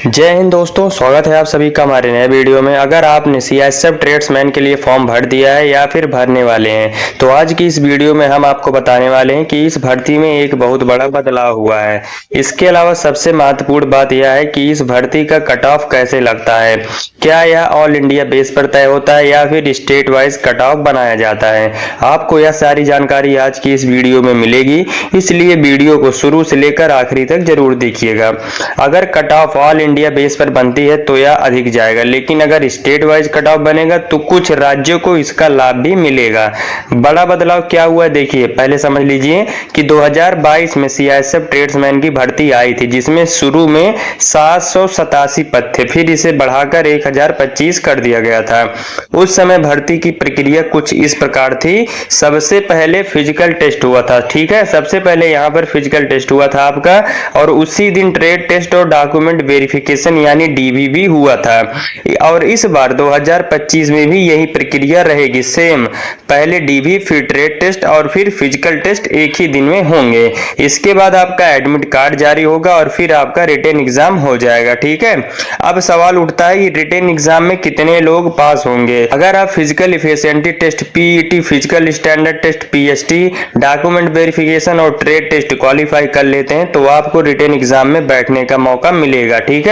जय हिंद दोस्तों, स्वागत है आप सभी का हमारे नए वीडियो में। अगर आपने सीआईएसएफ ट्रेड्समैन के लिए फॉर्म भर दिया है या फिर भरने वाले हैं तो आज की इस वीडियो में हम आपको बताने वाले हैं कि इस भर्ती में एक बहुत बड़ा बदलाव हुआ है। इसके अलावा सबसे महत्वपूर्ण बात यह है कि इस भर्ती का कट ऑफ कैसे लगता है, क्या यह ऑल इंडिया बेस पर तय होता है या फिर स्टेट वाइज कट ऑफ बनाया जाता है। आपको यह सारी जानकारी आज की इस वीडियो में मिलेगी, इसलिए वीडियो को शुरू से लेकर आखिरी तक जरूर देखिएगा। अगर cut off all India base पर बनती है तो यह अधिक जाएगा, लेकिन अगर स्टेट वाइज कट ऑफ बनेगा तो कुछ राज्यों को इसका लाभ भी मिलेगा। बड़ा बदलाव क्या हुआ है देखिए, पहले समझ लीजिए कि 2022 में सीआईएसएफ ट्रेड्समैन की भर्ती आई थी, जिसमें शुरू में 787 पद थे, फिर इसे बढ़ाकर 1025 कर दिया गया था। उस समय भर्ती की प्रक्रिया कुछ इस प्रकार थी। सबसे पहले फिजिकल टेस्ट हुआ था, ठीक है, सबसे पहले यहाँ पर फिजिकल टेस्ट हुआ था आपका, और उसी दिन ट्रेड टेस्ट और डॉक्यूमेंट वेरिफिकेशन यानी डीवीवी हुआ था। और इस बार 2025 में भी यही प्रक्रिया रहेगी, सेम, पहले डीवी फिर ट्रेड टेस्ट और फिर फिजिकल टेस्ट एक ही दिन में होंगे। इसके बाद आपका एडमिट कार्ड जारी होगा और फिर आपका रिटन एग्जाम हो जाएगा, ठीक है। अब सवाल उठता है कि रिटन एग्जाम में कितने लोग पास होंगे। अगर आप physical efficiency test PET, physical standard test PST, document verification और ट्रेड टेस्ट क्वालिफाई कर लेते हैं तो आपको रिटन एग्जाम में बैठने का मौका मिलेगा, ठीक है।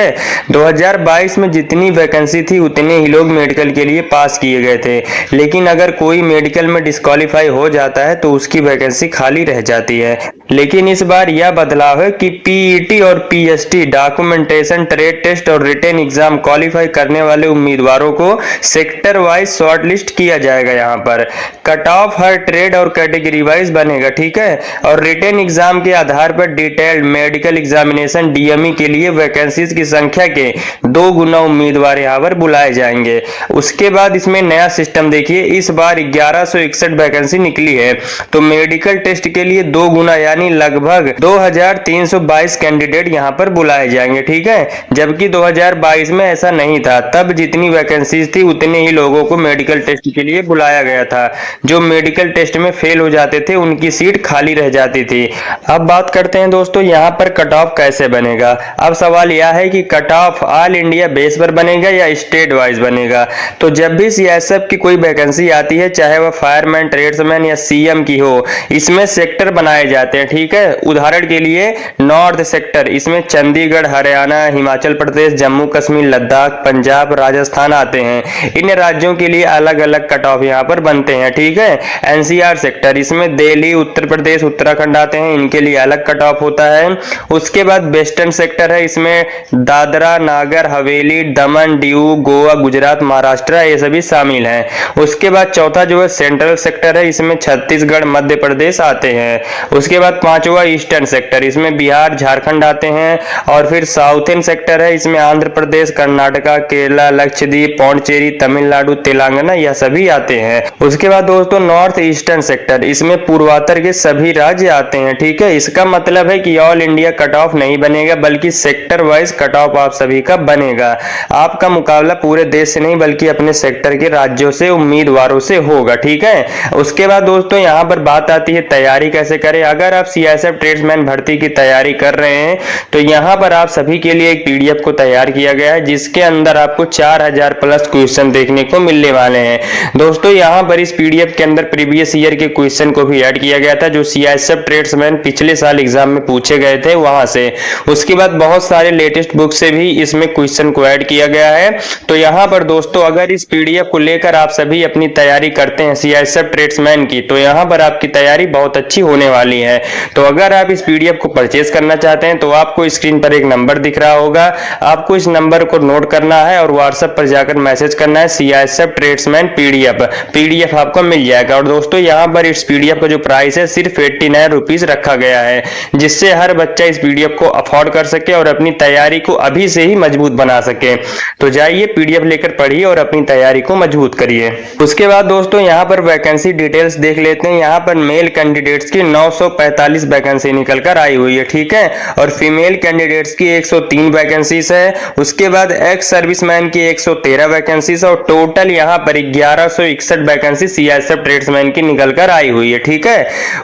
2022 में जितनी वैकेंसी थी उतने ही लोग मेडिकल के लिए पास किए गए थे, लेकिन अगर कोई मेडिकल में डिस्क्वालीफाई हो जाता है तो उसकी वैकेंसी खाली रह जाती है। लेकिन इस बार यह बदलाव है कि पीईटी और पीएसटी, डॉक्यूमेंटेशन, ट्रेड टेस्ट और रिटन एग्जाम क्वालिफाई करने वाले उम्मीदवारों को सेक्टर वाइज शॉर्टलिस्ट किया जाएगा। यहाँ पर कट ऑफ हर ट्रेड और कैटेगरी वाइज बनेगा, ठीक है, और रिटन एग्जाम के आधार पर डिटेल्ड मेडिकल एग्जामिनेशन डीएमई के लिए वैकेंसीज की संख्या के 2 गुना उम्मीदवार यहाँ पर बुलाए जाएंगे। उसके बाद इसमें नया सिस्टम देखिए, इस बार 1161 वैकेंसी निकली है, तो मेडिकल टेस्ट के लिए 2 गुना यानी लगभग 2322 कैंडिडेट यहाँ पर बुलाए जाएंगे, ठीक है। जबकि 2022 में ऐसा नहीं था, तब जितनी वैकेंसीज थी उतने ही लोगों को मेडिकल टेस्ट के लिए बुलाया गया था। जो मेडिकल टेस्ट में फेल हो जाते थे उनकी सीट खाली रह जाती थी। अब बात करते हैं दोस्तों यहाँ पर कट ऑफ कैसे बनेगा। अब सवाल यह है कि cut off all India base पर बनेगा या स्टेट वाइज बनेगा। तो जब भी सीआईएसएफ की कोई वैकेंसी आती है, चाहे वह फायरमैन, ट्रेड्समैन या सीएम की हो, इसमें सेक्टर बनाए जाते हैं, ठीक है। उदाहरण के लिए नॉर्थ सेक्टर, इसमें चंडीगढ़, हरियाणा, हिमाचल प्रदेश, जम्मू कश्मीर, लद्दाख, पंजाब, राजस्थान आते हैं। इन राज्यों के लिए अलग अलग कट ऑफ यहाँ पर बनते हैं, ठीक है। एनसीआर सेक्टर, इसमें दिल्ली, उत्तर प्रदेश, उत्तराखंड आते हैं, इनके लिए अलग कट ऑफ होता है। उसके बाद वेस्टर्न सेक्टर है, इसमें दादरा, नागर हवेली, दमन, दीव, गोवा, गुजरात, महाराष्ट्र ये सभी शामिल हैं। उसके बाद चौथा जो है सेंट्रल सेक्टर है, इसमें छत्तीसगढ़, मध्य प्रदेश आते हैं। उसके बाद पांचवा ईस्टर्न सेक्टर, इसमें बिहार, झारखंड आते हैं। और फिर साउथर्न सेक्टर है, इसमें आंध्र प्रदेश, कर्नाटका, केरला, लक्षद्वीप, पौंडचेरी, तमिलनाडु, तेलंगाना यह सभी आते हैं। उसके बाद दोस्तों नॉर्थ ईस्टर्न सेक्टर, इसमें पूर्वोत्तर के सभी राज्य आते हैं, ठीक है। इसका मतलब है कि ऑल इंडिया कट ऑफ नहीं बनेगा, बल्कि सेक्टर वाइज कट ऑफ आप सभी का बनेगा। आपका मुकाबला पूरे देश से नहीं बल्कि अपने सेक्टर के राज्यों से, उम्मीदवारों से होगा, ठीक है। उसके बाद दोस्तों यहाँ पर बात आती है तैयारी कैसे करें। अगर आप सीआईएसएफ ट्रेड्समैन भर्ती की तैयारी कर रहे हैं तो यहाँ पर आप सभी के लिए एक पीडीएफ को तैयार किया गया है, जिसके अंदर आपको 4000 प्लस क्वेश्चन देखने को मिलने वाले हैं। दोस्तों यहाँ पर इस पीडीएफ के अंदर प्रीवियस ईयर के क्वेश्चन को भी ऐड किया गया था, जो सीआईएसएफ ट्रेड्समैन पिछले साल एग्जाम में पूछे गए थे वहां से। उसके बाद बहुत सारे लेटेस्ट बुक से भी इसमें क्वेश्चन को ऐड किया गया है। तो यहाँ पर दोस्तों अगर इस पीडीएफ को लेकर आप सभी अपनी तैयारी करते हैं सीआईएसएफ ट्रेड्समैन की, तो यहाँ पर आपकी तैयारी बहुत अच्छी होने वाली है। तो अगर आप इस पीडीएफ को परचेज करना चाहते हैं तो आपको स्क्रीन पर एक नंबर दिख रहा होगा, आपको इस नंबर को नोट करना है और व्हाट्सएप पर जाकर मैसेज करना है सीआईएसएफ ट्रेड्समैन पीडीएफ आपको मिल जाएगा। और दोस्तों यहाँ पर इस पीडीएफ का जो प्राइस है सिर्फ 89 रुपीज रखा गया है, जिससे हर बच्चा इस पीडीएफ को अफोर्ड कर सके और अपनी तैयारी को अभी से ही मजबूत बना सके। तो जाइए पीडीएफ लेकर पढ़िए और अपनी तैयारी को मजबूत करिए। उसके बाद दोस्तों यहाँ पर वैकेंसी डिटेल्स देख लेते हैं। यहाँ पर मेल कैंडिडेट्स की 148 वैकेंसी निकल कर आई हुई है, ठीक है। और फीमेल कैंडिडेट्स की 103 वैकेंसीज है। उसके बाद एक्स सर्विसमैन की 113 वैकेंसीज और टोटल यहाँ पर 1161 वैकेंसी सीआईएसएफ ट्रेड्समैन की निकल कर आई हुई है, ठीक है।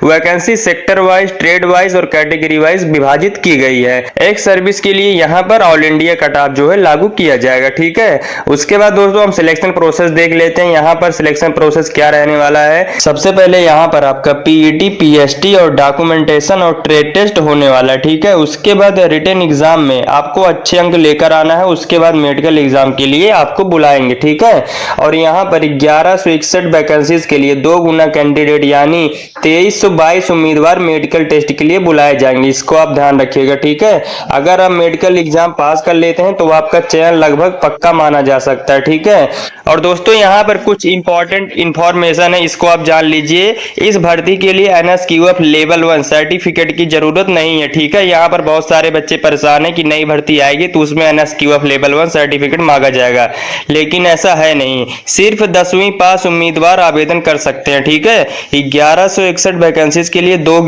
Vacancy sector wise, trade wise और कैटेगरी वाइज विभाजित की गई है। एक्स सर्विस के लिए यहाँ पर ऑल इंडिया कट ऑफ जो है लागू किया जाएगा, ठीक है। उसके बाद दोस्तों हम सिलेक्शन प्रोसेस देख लेते हैं। यहाँ पर सिलेक्शन प्रोसेस क्या रहने वाला है। सबसे पहले यहाँ पर आपका पीईटी, पीएसटी और डॉक्यूमेंटेशन और ट्रेड टेस्ट होने वाला है, ठीक है। उसके बाद रिटन एग्जाम में आपको अच्छे अंक लेकर आना है। उसके बाद मेडिकल एग्जाम के लिए आपको बुलाएंगे, ठीक है। और यहाँ पर 1161 वैकेंसीज के लिए 2 गुना कैंडिडेट यानी 2322 उम्मीदवार मेडिकल टेस्ट के लिए बुलाए जाएंगे। इसको आप ध्यान रखिएगा, ठीक है। अगर आप मेडिकल एग्जाम पास कर लेते हैं तो आपका चयन लगभग पक्का माना जा सकता है, ठीक है। और दोस्तों यहाँ पर कुछ इंपॉर्टेंट इंफॉर्मेशन है, इसको आप जान लीजिए। इस भर्ती के लिए एनएसक्यूएफ लेवल 1 सर्टिफिकेट की जरूरत नहीं है, ठीक है। यहाँ पर बहुत सारे बच्चे परेशान है कि नई भर्ती आएगी तो उसमें एनएसक्यूएफ लेवल 1 सर्टिफिकेट मांगा जाएगा, लेकिन ऐसा है नहीं। सिर्फ 10वीं पास उम्मीदवार आवेदन कर सकते हैं, ठीक है। 1161 वैकेंसीज के लिए 2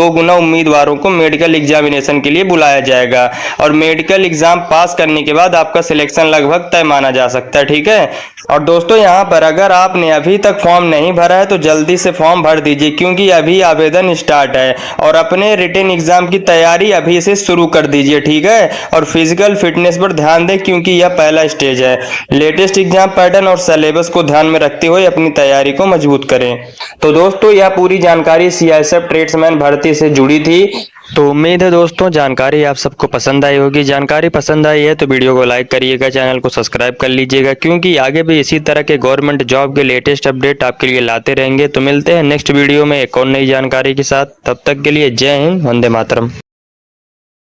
गुना उम्मीदवारों को मेडिकल एग्जामिनेशन के लिए बुलाया जाएगा और मेडिकल एग्जाम पास करने के बाद आपका सिलेक्शन लगभग तय माना जा सकता है, ठीक है। और दोस्तों यहाँ पर अगर आपने अभी तक फॉर्म नहीं भरा है तो जल्दी से फॉर्म भर दीजिए, क्योंकि अभी आवेदन स्टार्ट है। और अपने रिटन एग्जाम की तैयारी अभी से शुरू कर दीजिए, ठीक है। और फिजिकल फिटनेस पर ध्यान दें, क्योंकि यह पहला स्टेज है। लेटेस्ट एग्जाम पैटर्न और सिलेबस को ध्यान में रखते हुए अपनी तैयारी को मजबूत करें। तो दोस्तों यह पूरी जानकारी सीआईएसएफ ट्रेड्समैन भर्ती से जुड़ी थी। तो उम्मीद है दोस्तों जानकारी आप सबको पसंद आई होगी। जानकारी पसंद आई है तो वीडियो को लाइक करिएगा, चैनल को सब्सक्राइब कर लीजिएगा, क्योंकि आगे भी इसी तरह के गवर्नमेंट जॉब के लेटेस्ट अपडेट आपके लिए लाते रहेंगे। तो मिलते हैं नेक्स्ट वीडियो में एक और नई जानकारी के साथ। तब तक के लिए जय हिंद, वंदे मातरम।